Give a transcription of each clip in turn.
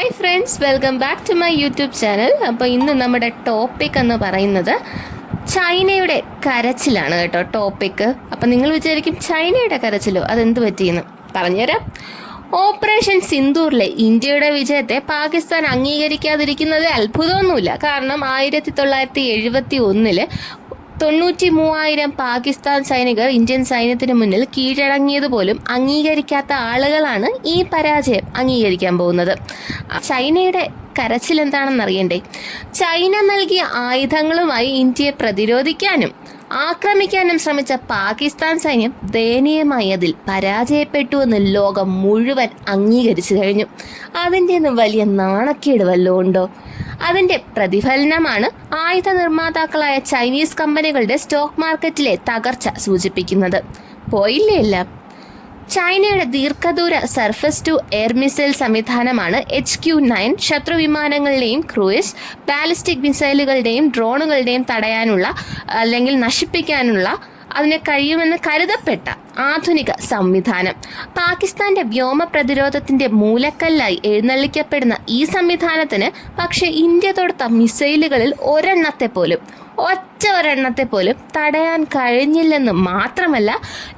Hi friends, welcome back to my YouTube channel. അപ്പോൾ ഇന്ന് നമ്മുടെ ടോപ്പിക് എന്ന് പറയുന്നത് ചൈനയുടെ കരച്ചിലാണ് കേട്ടോ ടോപ്പിക്ക്. അപ്പം നിങ്ങൾ വിചാരിക്കും ചൈനയുടെ കരച്ചിലോ, അതെന്ത് പറ്റിയെന്ന് പറഞ്ഞുതരാം. ഓപ്പറേഷൻ സിന്ദൂറിലെ ഇന്ത്യയുടെ വിജയത്തെ പാകിസ്ഥാൻ അംഗീകരിക്കാതിരിക്കുന്നത് അത്ഭുതമൊന്നുമില്ല. കാരണം 1971 93,000 പാകിസ്ഥാൻ സൈനികർ ഇന്ത്യൻ സൈന്യത്തിന് മുന്നിൽ കീഴടങ്ങിയതുപോലും അംഗീകരിക്കാത്ത ആളുകളാണ് ഈ പരാജയം അംഗീകരിക്കാൻ പോകുന്നത്. ചൈനയുടെ കരച്ചിൽ എന്താണെന്ന് അറിയണ്ടേ? ചൈന നൽകിയ ആയുധങ്ങളുമായി ഇന്ത്യയെ പ്രതിരോധിക്കാനും ആക്രമിക്കാനും ശ്രമിച്ച പാകിസ്ഥാൻ സൈന്യം ദയനീയമായി അതിൽ പരാജയപ്പെട്ടുവെന്ന് ലോകം മുഴുവൻ അംഗീകരിച്ചു കഴിഞ്ഞു. അതിൻ്റെ ഒന്നും വലിയ നാണക്കേട് വല്ലതും ഉണ്ടോ? അതിൻ്റെ പ്രതിഫലനമാണ് ആയുധ നിർമ്മാതാക്കളായ ചൈനീസ് കമ്പനികളുടെ സ്റ്റോക്ക് മാർക്കറ്റിലെ തകർച്ച സൂചിപ്പിക്കുന്നത്. പോയില്ലേ എല്ലാം? ചൈനയുടെ ദീർഘദൂര സർഫസ് ടു എയർ മിസൈൽ സംവിധാനമാണ് HQ-9 ശത്രു വിമാനങ്ങളുടെയും ക്രൂയിസ് ബാലിസ്റ്റിക് മിസൈലുകളുടെയും ഡ്രോണുകളുടെയും തടയാനുള്ള അല്ലെങ്കിൽ നശിപ്പിക്കാനുള്ള അതിന് കഴിയുമെന്ന് കരുതപ്പെട്ട ആധുനിക സംവിധാനം. പാകിസ്ഥാന്റെ വ്യോമ പ്രതിരോധത്തിന്റെ മൂലക്കല്ലായി എഴുന്നള്ളിക്കപ്പെടുന്ന ഈ സംവിധാനത്തിന് പക്ഷേ ഇന്ത്യ തൊടുത്ത മിസൈലുകളിൽ ഒരെണ്ണത്തെ പോലും തടയാൻ കഴിഞ്ഞില്ലെന്ന് മാത്രമല്ല,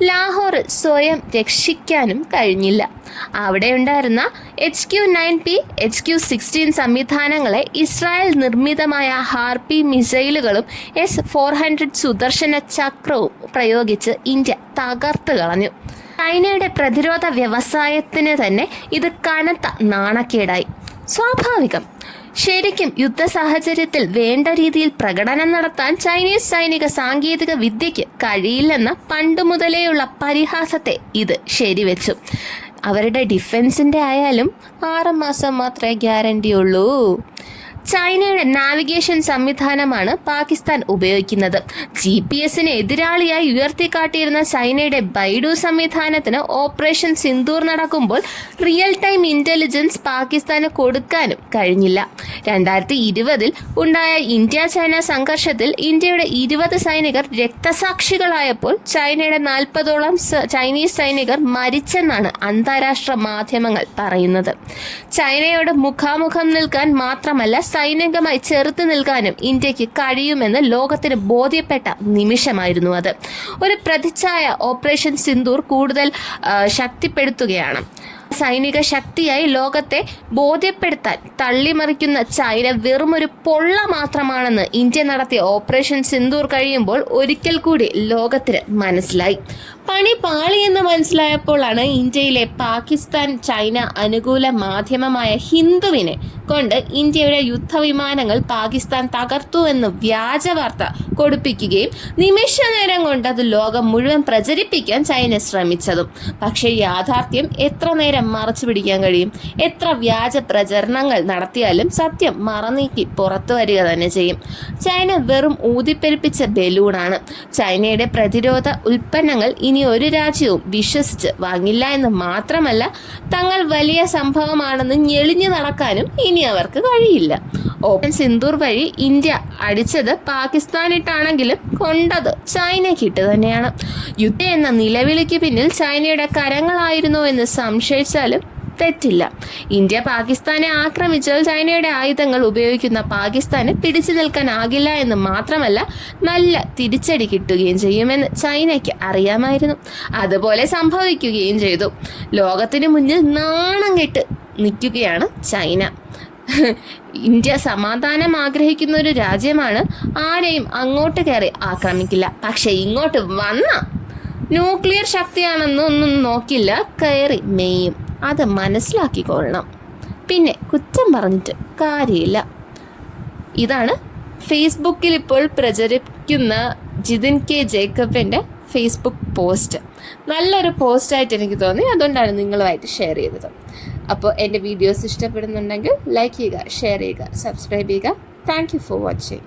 ലാഹോർ സ്വയം രക്ഷിക്കാനും കഴിഞ്ഞില്ല. അവിടെ ഉണ്ടായിരുന്ന HQ-9P, HQ-16 സംവിധാനങ്ങളെ ഇസ്രായേൽ നിർമ്മിതമായ ഹാർപി മിസൈലുകളും S-400 സുദർശന ചക്രവും പ്രയോഗിച്ച് ഇന്ത്യ തകർത്ത് കളഞ്ഞു. ചൈനയുടെ പ്രതിരോധ വ്യവസായത്തിന് തന്നെ ഇത് കനത്ത നാണക്കേടായി. സ്വാഭാവികം. ശരിക്കും യുദ്ധ സാഹചര്യത്തിൽ വേണ്ട രീതിയിൽ പ്രകടനം നടത്താൻ ചൈനീസ് സൈനിക സാങ്കേതിക വിദ്യയ്ക്ക് കഴിയില്ലെന്ന പണ്ടു മുതലേയുള്ള പരിഹാസത്തെ ഇത് ശരിവെച്ചു. അവരുടെ ഡിഫൻസിൻ്റെ ആയാലും 6 മാസം മാത്രമേ ഗ്യാരണ്ടി ഉള്ളൂ. ചൈനയുടെ നാവിഗേഷൻ സംവിധാനമാണ് പാകിസ്ഥാൻ ഉപയോഗിക്കുന്നത്. GPS-ന് എതിരാളിയായി ഉയർത്തിക്കാട്ടിയിരുന്ന ചൈനയുടെ ബൈഡു സംവിധാനത്തിന് ഓപ്പറേഷൻ സിന്ദൂർ നടക്കുമ്പോൾ റിയൽ ടൈം ഇന്റലിജൻസ് പാകിസ്ഥാന് കൊടുക്കാനും കഴിഞ്ഞില്ല. 2020 ഉണ്ടായ ഇന്ത്യ ചൈന സംഘർഷത്തിൽ ഇന്ത്യയുടെ 20 സൈനികർ രക്തസാക്ഷികളായപ്പോൾ ചൈനയുടെ 40ഓളം ചൈനീസ് സൈനികർ മരിച്ചെന്നാണ് അന്താരാഷ്ട്ര മാധ്യമങ്ങൾ പറയുന്നത്. ചൈനയോട് മുഖാമുഖം നിൽക്കാൻ മാത്രമല്ല, സൈനികമായി ചെറുത്തു നിൽക്കാനും ഇന്ത്യക്ക് കഴിയുമെന്ന് ലോകത്തിന് ബോധ്യപ്പെട്ട നിമിഷമായിരുന്നു അത്. ഒരു പ്രതിച്ഛായ ഓപ്പറേഷൻ സിന്ദൂർ കൂടുതൽ ശക്തിപ്പെടുത്തുകയാണ്. സൈനിക ശക്തിയായി ലോകത്തെ ബോധ്യപ്പെടുത്താൻ തള്ളിമറിക്കുന്ന ചൈന വെറുമൊരു പൊള്ള മാത്രമാണെന്ന് ഇന്ത്യ നടത്തിയ ഓപ്പറേഷൻ സിന്ദൂർ കഴിയുമ്പോൾ ഒരിക്കൽ കൂടി ലോകത്തിന് മനസ്സിലായി. പണി പാളിയെന്ന് മനസ്സിലായപ്പോഴാണ് ഇന്ത്യയിലെ പാകിസ്ഥാൻ ചൈന അനുകൂല മാധ്യമമായ ഹിന്ദുവിനെ കൊണ്ട് ഇന്ത്യയുടെ യുദ്ധവിമാനങ്ങൾ പാകിസ്ഥാൻ തകർത്തു എന്ന് വ്യാജ വാർത്ത കൊടുപ്പിക്കുകയും നിമിഷ നേരം കൊണ്ട് അത് ലോകം മുഴുവൻ പ്രചരിപ്പിക്കാൻ ചൈന ശ്രമിച്ചതും. പക്ഷേ യാഥാർത്ഥ്യം എത്ര നേരം മറച്ചു പിടിക്കാൻ കഴിയും? എത്ര വ്യാജ പ്രചരണങ്ങൾ നടത്തിയാലും സത്യം മറനീക്കി പുറത്തു വരിക തന്നെ ചെയ്യും. ചൈന വെറും ഊതിപ്പെരുപ്പിച്ച ബലൂണാണ്. ചൈനയുടെ പ്രതിരോധ ഉൽപ്പന്നങ്ങൾ ഇനി ഒരു രാജ്യവും വിശ്വസിച്ച് വാങ്ങില്ല എന്ന് മാത്രമല്ല, തങ്ങൾ വലിയ സംഭവമാണെന്ന് ഞെളിഞ്ഞു നടക്കാനും ഇനി അവർക്ക് കഴിയില്ല. ഓപ്പറേഷൻ സിന്ദൂർ വഴി ഇന്ത്യ അടിച്ചത് പാകിസ്ഥാനിട്ടാണെങ്കിലും കൊണ്ടത് ചൈനയ്ക്കിട്ട് തന്നെയാണ്. യുദ്ധം എന്ന നിലവിളിക്ക് പിന്നിൽ ചൈനയുടെ കരങ്ങളായിരുന്നു എന്ന് സംശയിച്ചാലും തെറ്റില്ല. ഇന്ത്യ പാകിസ്ഥാനെ ആക്രമിച്ചാൽ ചൈനയുടെ ആയുധങ്ങൾ ഉപയോഗിക്കുന്ന പാകിസ്ഥാന് പിടിച്ചു നിൽക്കാനാകില്ല എന്ന് മാത്രമല്ല, നല്ല തിരിച്ചടി കിട്ടുകയും ചെയ്യുമെന്ന് ചൈനയ്ക്ക് അറിയാമായിരുന്നു. അതുപോലെ സംഭവിക്കുകയും ചെയ്തു. ലോകത്തിന് മുന്നിൽ നാണം കെട്ട് നിൽക്കുകയാണ് ചൈന. ഇന്ത്യ സമാധാനം ആഗ്രഹിക്കുന്ന ഒരു രാജ്യമാണ്. ആരെയും അങ്ങോട്ട് കയറി ആക്രമിക്കില്ല. പക്ഷെ ഇങ്ങോട്ട് വന്ന ന്യൂക്ലിയർ ശക്തിയാണെന്നൊന്നും നോക്കില്ല, കയറി മെയ്യും. അത് മനസ്സിലാക്കിക്കൊള്ളണം. പിന്നെ കുറ്റം പറഞ്ഞിട്ട് കാര്യമില്ല. ഇതാണ് ഫേസ്ബുക്കിൽ ഇപ്പോൾ പ്രചരിക്കുന്ന ജിതിൻ കെ ജേക്കബിൻ്റെ ഫേസ്ബുക്ക് പോസ്റ്റ്. നല്ലൊരു പോസ്റ്റായിട്ട് എനിക്ക് തോന്നി, അതുകൊണ്ടാണ് നിങ്ങളുമായിട്ട് ഷെയർ ചെയ്തത്. അപ്പോൾ എൻ്റെ വീഡിയോസ് ഇഷ്ടപ്പെടുന്നുണ്ടെങ്കിൽ ലൈക്ക് ചെയ്യുക, ഷെയർ ചെയ്യുക, സബ്സ്ക്രൈബ് ചെയ്യുക. Thank you for watching.